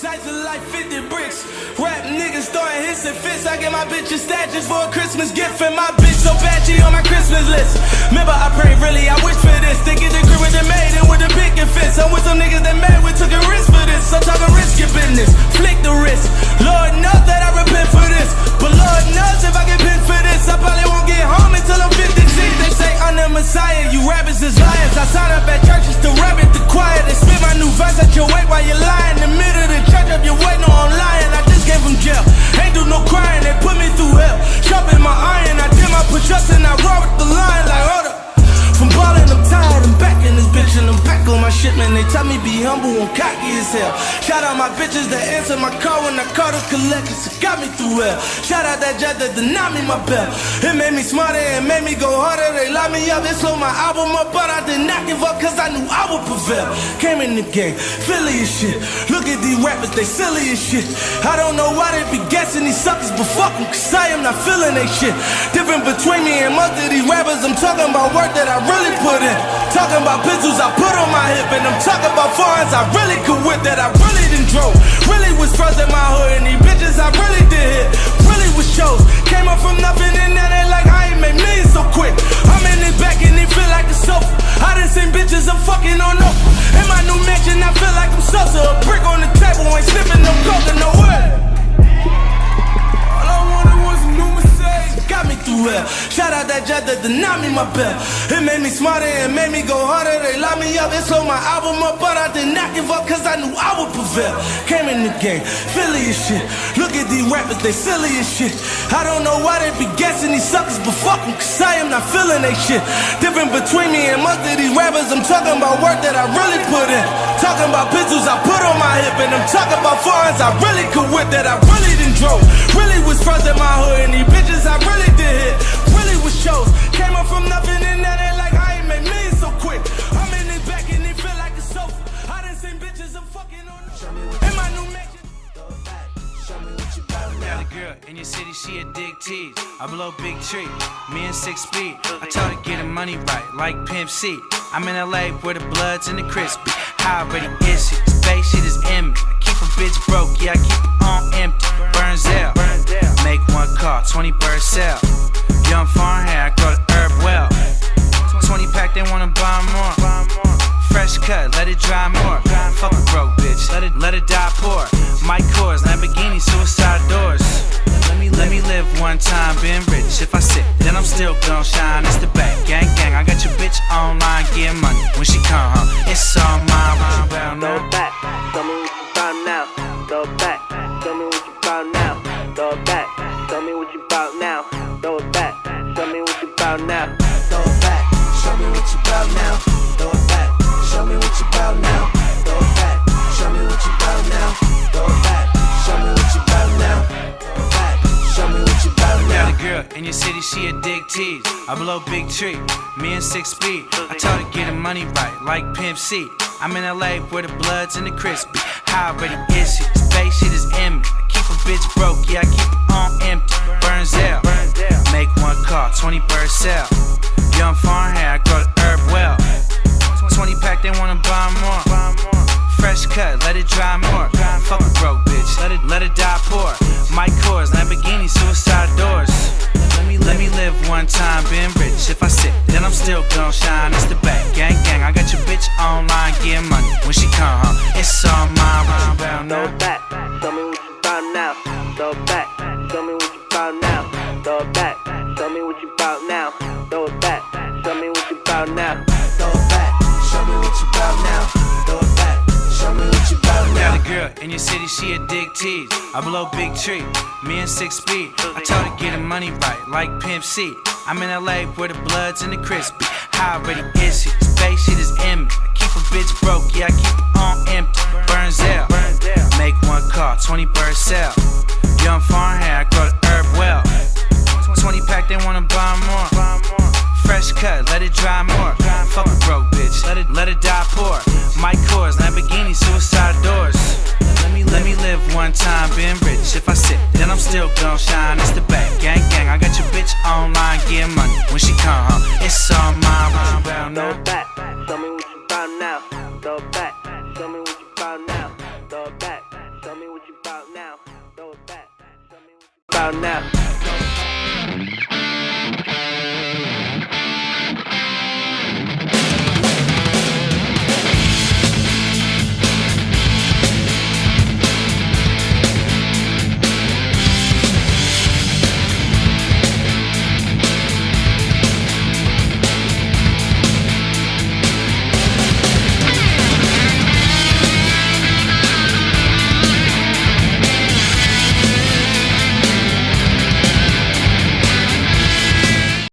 Size of life 50 bricks. Rap niggas throwing hits and fits. I get my bitches statues for a Christmas gift. And my bitch so bad she on my Christmas list. Remember I pray really, I wish for this. They get the grip with the maid and with the picket fence. I'm with some niggas that mad, we took a risk for this. I'm talking risky business, flick the wrist. Lord knows that I repent for this, but Lord knows if I get pinned for this, I probably won't get home until I'm 56. They say I'm the Messiah, you rappers is liars. I sign up at churches to rap at the choir. They spit my new verse at your weight while you're lying. In the middle of the church up your weight, no I'm lying. I just came from jail, ain't do no crying. They put me through hell, sharpen my iron. I did my push-ups and I roll with the line like hold up. From ballin', I'm tired, I'm back in this bitch and I'm back on my shit, man. They tell me be humble and cocky as hell. Shout out my bitches that answer my call when I call the collectors. It got me through hell. Shout out that jet that denied me my belt. It made me smarter, it made me go harder. They locked me up, it slowed my album up, but I did not give up cause I knew I would prevail. Came in the game, Philly as shit. Look at these rappers, they silly as shit. I don't know why they be guessing these suckers, but fuck them cause I am not feeling they shit. Different between me and most of these rappers, I'm talking about work that I really put in. Talking about pistols I put on my hip, and I'm talking about foreigns I really could whip, that I really done drove. Really was first in my hood, and these bitches I really did hit. Really was shows. Came up from nothing and now they like I ain't made millions so quick. I'm in it back and it feel like a sofa. I done seen bitches I'm fucking on no. In my new mansion I feel like I'm Sosa. A brick on the table, ain't sniffing no coke no way. All I wanted was a new Mercedes. Got me through hell. Shout out that jet that denied me my belt. It made me smarter, it made me go harder. They locked me up, it slowed my album up, but I did not give up cause I knew I would prevail. Came in the game, Philly as shit. Look at these rappers, they silly as shit. I don't know why they be guessing these suckers, but fuck them cause I am not feeling they shit. Different between me and most of these rappers, I'm talking about work that I really put in. Talking about pistols I put on my hip, and I'm talking about foreigns I really could whip, that I really done drove. Really was first in my hood, and these bitches I really did hit. Really was shows. Came up from nothing and now they like I ain't made millions so quick. I'm in it back and it feel like a sofa. I done seen bitches I'm fucking on. In my new mansion. Show me what you got now. Got a girl in your city, she a dig tease. I blow big tree, me and 6 feet. I told her get her money right, like Pimp C. I'm in LA where the blood's in the crispy. How already is she? Space shit is in me. I keep a bitch broke, yeah, I keep it on empty. Burns out, make one call, 20 birds sell. Young farm hair, I grow the herb well. 20 pack, they wanna buy more. Fresh cut, let it dry more. Fuck a broke bitch, let it die poor. Mike Kors, Lamborghini, suicide doors. Let me live one time, been rich. If I sit, then I'm still gon' shine. It's the back, gang, gang. I got your bitch online, getting money. When she come home, it's all mine. What you bout now? Throw it back, tell me what you bout now. Throw it back, tell me what you bout now. Throw it back, tell me what you bout now. Throw it back, show me what you bout now. Throw it back, show me what you bout now. Throw it back, show me what you bout now. Throw it back, show me what you bout now. Throw it back, show me what you bout now. Throw it back, show me what you bout now. Got a girl in your city, she a dig tease. I blow big tree, me and 6 feet. I told her get her money right, like Pimp C. I'm in LA where the blood's in the crispy. How already is she? Space shit is in me. I keep a bitch broke, yeah, I keep it on empty. Burns out, make one call, 20 birds sell. Young farm hair, I grow the herb well. 20 pack, they wanna buy more. Fresh cut, let it dry more. Fuck a broke bitch, let it die poor. Mike Kors, Lamborghini, suicide doors. Let me live one time, been rich. If I sit, then I'm still gon' shine. It's the back, gang, gang. I got your bitch online, getting money. When she come home, it's all mine. What you bout Throw now? it back, tell me what you bout now. Throw it back, tell me what you bout now. Throw it back, tell me what you bout now. Throw it back, show me what you bout now. Throw it back, show me what you bout now. Throw it back, show me what you bout now. Got a girl in your city, she a dig tease. I blow big tree, me and 6 feet. I told her get her money right, like Pimp C. I'm in LA where the blood's in the crispy. How already is she? Space shit is in me. I keep a bitch broke, yeah, I keep it on empty. Burns out, make one call, 20 birds sell. Young farm hair, I grow the herb well. 20 pack, they wanna buy more. Fresh cut, let it dry more. Fuck a broke bitch, let it die poor. Mike Kors, Lamborghini, suicide doors. Let me live one time, been rich. If I sit, then I'm still gon' shine. It's the back, gang, gang. I got your bitch online, getting money. When she come home, it's all mine. What you bout Throw now? it back, show me what you bout now. Throw it back, show me what you bout now. Throw it back, show me now.